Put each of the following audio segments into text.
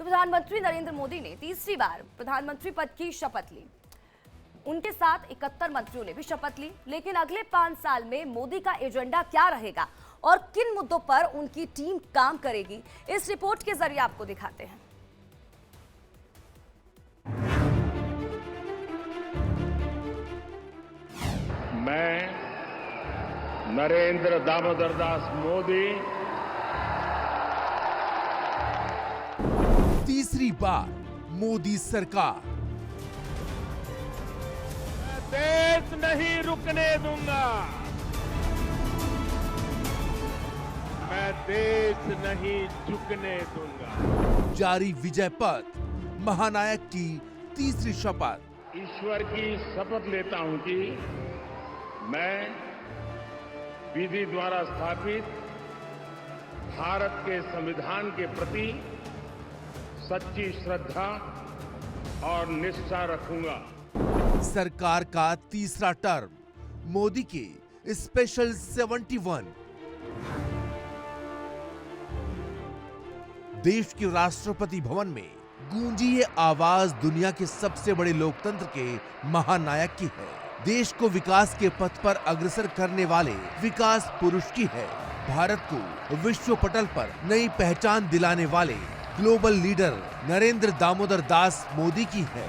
तो प्रधानमंत्री नरेंद्र मोदी ने तीसरी बार प्रधानमंत्री पद की शपथ ली। उनके साथ 71 मंत्रियों ने भी शपथ ली। लेकिन अगले 5 साल में मोदी का एजेंडा क्या रहेगा और किन मुद्दों पर उनकी टीम काम करेगी, इस रिपोर्ट के जरिए आपको दिखाते हैं। मैं नरेंद्र दामोदर दास मोदी तीसरी बार मोदी सरकार। मैं देश नहीं रुकने दूंगा, मैं देश नहीं झुकने दूंगा। जारी विजय पथ, महानायक की तीसरी शपथ। ईश्वर की शपथ लेता हूं कि मैं विधि द्वारा स्थापित भारत के संविधान के प्रति सच्ची श्रद्धा और निष्ठा रखूंगा। सरकार का तीसरा टर्म, मोदी के स्पेशल 71। देश के राष्ट्रपति भवन में गूंजी ये आवाज दुनिया के सबसे बड़े लोकतंत्र के महानायक की है। देश को विकास के पथ पर अग्रसर करने वाले विकास पुरुष की है। भारत को विश्व पटल पर नई पहचान दिलाने वाले ग्लोबल लीडर नरेंद्र दामोदर दास मोदी की है।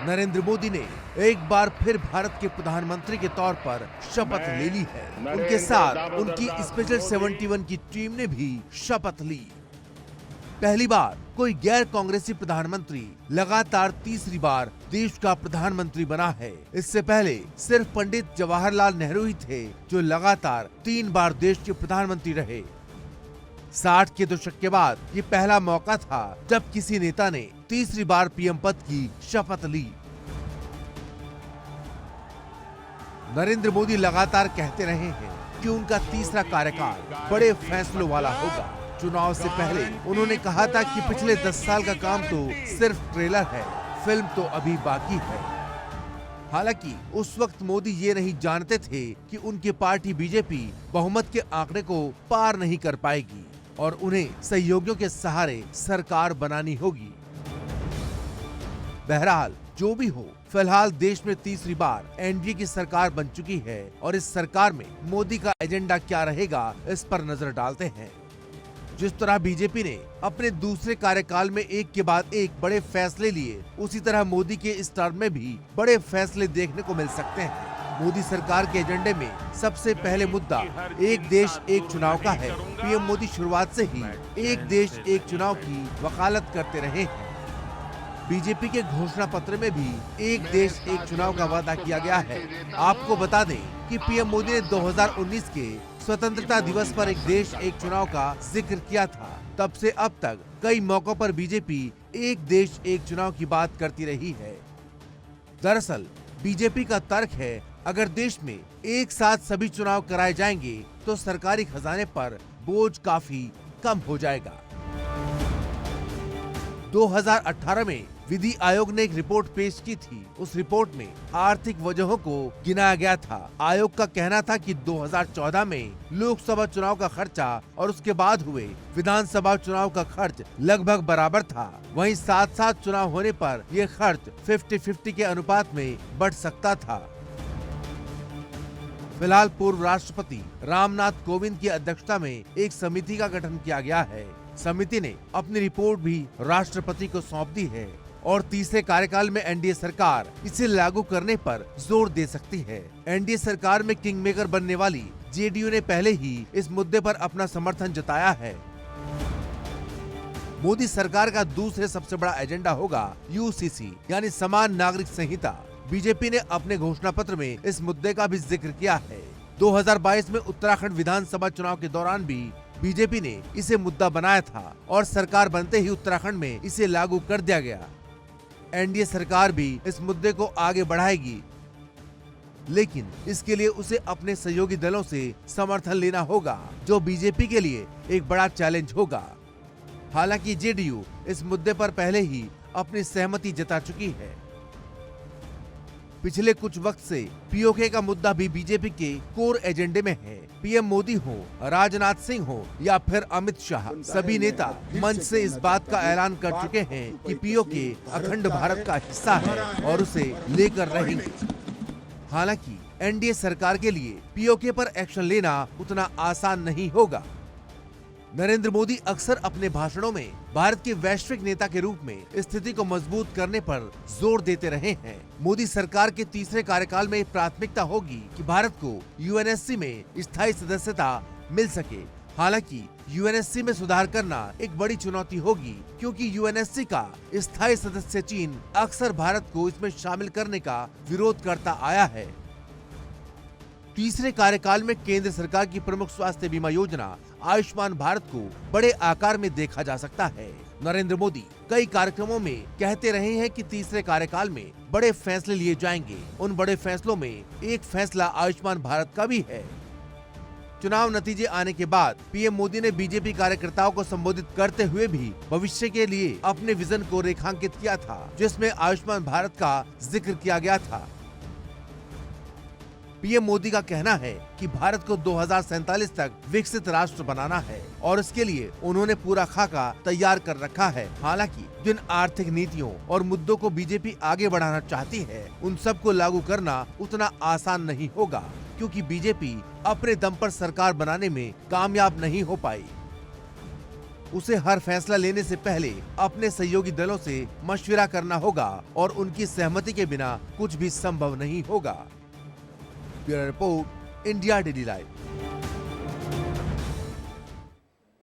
नरेंद्र मोदी ने एक बार फिर भारत के प्रधानमंत्री के तौर पर शपथ ले ली है। उनके साथ उनकी स्पेशल 71 की टीम ने भी शपथ ली। पहली बार कोई गैर कांग्रेसी प्रधानमंत्री लगातार तीसरी बार देश का प्रधानमंत्री बना है। इससे पहले सिर्फ पंडित जवाहरलाल नेहरू ही थे जो लगातार 3 बार देश के प्रधानमंत्री रहे। 60 के दशक के बाद ये पहला मौका था जब किसी नेता ने तीसरी बार पीएम पद की शपथ ली। नरेंद्र मोदी लगातार कहते रहे हैं कि उनका तीसरा कार्यकाल बड़े फैसलों वाला होगा। चुनाव से पहले उन्होंने कहा था कि पिछले 10 साल का काम तो सिर्फ ट्रेलर है, फिल्म तो अभी बाकी है। हालांकि उस वक्त मोदी ये नहीं जानते थे कि उनकी पार्टी बीजेपी बहुमत के आंकड़े को पार नहीं कर पाएगी और उन्हें सहयोगियों के सहारे सरकार बनानी होगी। बहरहाल जो भी हो, फिलहाल देश में तीसरी बार एनडीए की सरकार बन चुकी है और इस सरकार में मोदी का एजेंडा क्या रहेगा, इस पर नजर डालते हैं। जिस तरह बीजेपी ने अपने दूसरे कार्यकाल में एक के बाद एक बड़े फैसले लिए, उसी तरह मोदी के इस टर्म में भी बड़े फैसले देखने को मिल सकते हैं। मोदी सरकार के एजेंडे में सबसे पहले मुद्दा एक देश एक चुनाव का है। पीएम मोदी शुरुआत से ही एक देश एक चुनाव की वकालत करते रहे हैं। बीजेपी के घोषणा पत्र में भी एक देश एक चुनाव का वादा किया गया है। आपको बता दें कि पीएम मोदी ने 2019 के स्वतंत्रता दिवस पर एक देश एक चुनाव का जिक्र किया था। तब से अब तक कई मौकों पर बीजेपी एक देश एक चुनाव की बात करती रही है। दरअसल बीजेपी का तर्क है, अगर देश में एक साथ सभी चुनाव कराए जाएंगे तो सरकारी खजाने पर बोझ काफी कम हो जाएगा। 2018 में विधि आयोग ने एक रिपोर्ट पेश की थी। उस रिपोर्ट में आर्थिक वजहों को गिनाया गया था। आयोग का कहना था कि 2014 में लोकसभा चुनाव का खर्चा और उसके बाद हुए विधानसभा चुनाव का खर्च लगभग बराबर था। वहीं साथ साथ चुनाव होने पर यह खर्च 50-50 के अनुपात में बढ़ सकता था। फिलहाल पूर्व राष्ट्रपति रामनाथ कोविंद की अध्यक्षता में एक समिति का गठन किया गया है। समिति ने अपनी रिपोर्ट भी राष्ट्रपति को सौंप दी है और तीसरे कार्यकाल में एनडीए सरकार इसे लागू करने पर जोर दे सकती है। एनडीए सरकार में किंग मेकर बनने वाली जेडीयू ने पहले ही इस मुद्दे पर अपना समर्थन जताया है। मोदी सरकार का दूसरे सबसे बड़ा एजेंडा होगा यूसीसी यानी समान नागरिक संहिता। बीजेपी ने अपने घोषणा पत्र में इस मुद्दे का भी जिक्र किया है। 2022 में उत्तराखंड विधानसभा चुनाव के दौरान भी बीजेपी ने इसे मुद्दा बनाया था और सरकार बनते ही उत्तराखंड में इसे लागू कर दिया गया। एनडीए सरकार भी इस मुद्दे को आगे बढ़ाएगी, लेकिन इसके लिए उसे अपने सहयोगी दलों से समर्थन लेना होगा, जो बीजेपी के लिए एक बड़ा चैलेंज होगा। हालांकि जेडीयू इस मुद्दे पर पहले ही अपनी सहमति जता चुकी है। पिछले कुछ वक्त से पीओके का मुद्दा भी बीजेपी के कोर एजेंडे में है। पीएम मोदी हो, राजनाथ सिंह हो या फिर अमित शाह, सभी नेता मंच से इस बात का ऐलान कर चुके हैं कि पीओके अखंड भारत का हिस्सा है और उसे लेकर रहेंगे। हालांकि एनडीए सरकार के लिए पीओके पर एक्शन लेना उतना आसान नहीं होगा। नरेंद्र मोदी अक्सर अपने भाषणों में भारत के वैश्विक नेता के रूप में स्थिति को मजबूत करने पर जोर देते रहे हैं। मोदी सरकार के तीसरे कार्यकाल में प्राथमिकता होगी कि भारत को यूएनएससी में स्थायी सदस्यता मिल सके। हालांकि यूएनएससी में सुधार करना एक बड़ी चुनौती होगी, क्योंकि यूएनएससी का स्थायी सदस्य चीन अक्सर भारत को इसमें शामिल करने का विरोध करता आया है। तीसरे कार्यकाल में केंद्र सरकार की प्रमुख स्वास्थ्य बीमा योजना आयुष्मान भारत को बड़े आकार में देखा जा सकता है। नरेंद्र मोदी कई कार्यक्रमों में कहते रहे हैं कि तीसरे कार्यकाल में बड़े फैसले लिए जाएंगे। उन बड़े फैसलों में एक फैसला आयुष्मान भारत का भी है। चुनाव नतीजे आने के बाद पीएम मोदी ने बीजेपी कार्यकर्ताओं को संबोधित करते हुए भी भविष्य के लिए अपने विजन को रेखांकित किया था, जिसमें आयुष्मान भारत का जिक्र किया गया था। पीएम मोदी का कहना है कि भारत को 2047 तक विकसित राष्ट्र बनाना है और इसके लिए उन्होंने पूरा खाका तैयार कर रखा है। हालांकि जिन आर्थिक नीतियों और मुद्दों को बीजेपी आगे बढ़ाना चाहती है, उन सबको लागू करना उतना आसान नहीं होगा, क्योंकि बीजेपी अपने दम पर सरकार बनाने में कामयाब नहीं हो पाई। उसे हर फैसला लेने से पहले अपने सहयोगी दलों से मशविरा करना होगा और उनकी सहमति के बिना कुछ भी संभव नहीं होगा। Bureau report, India daily live.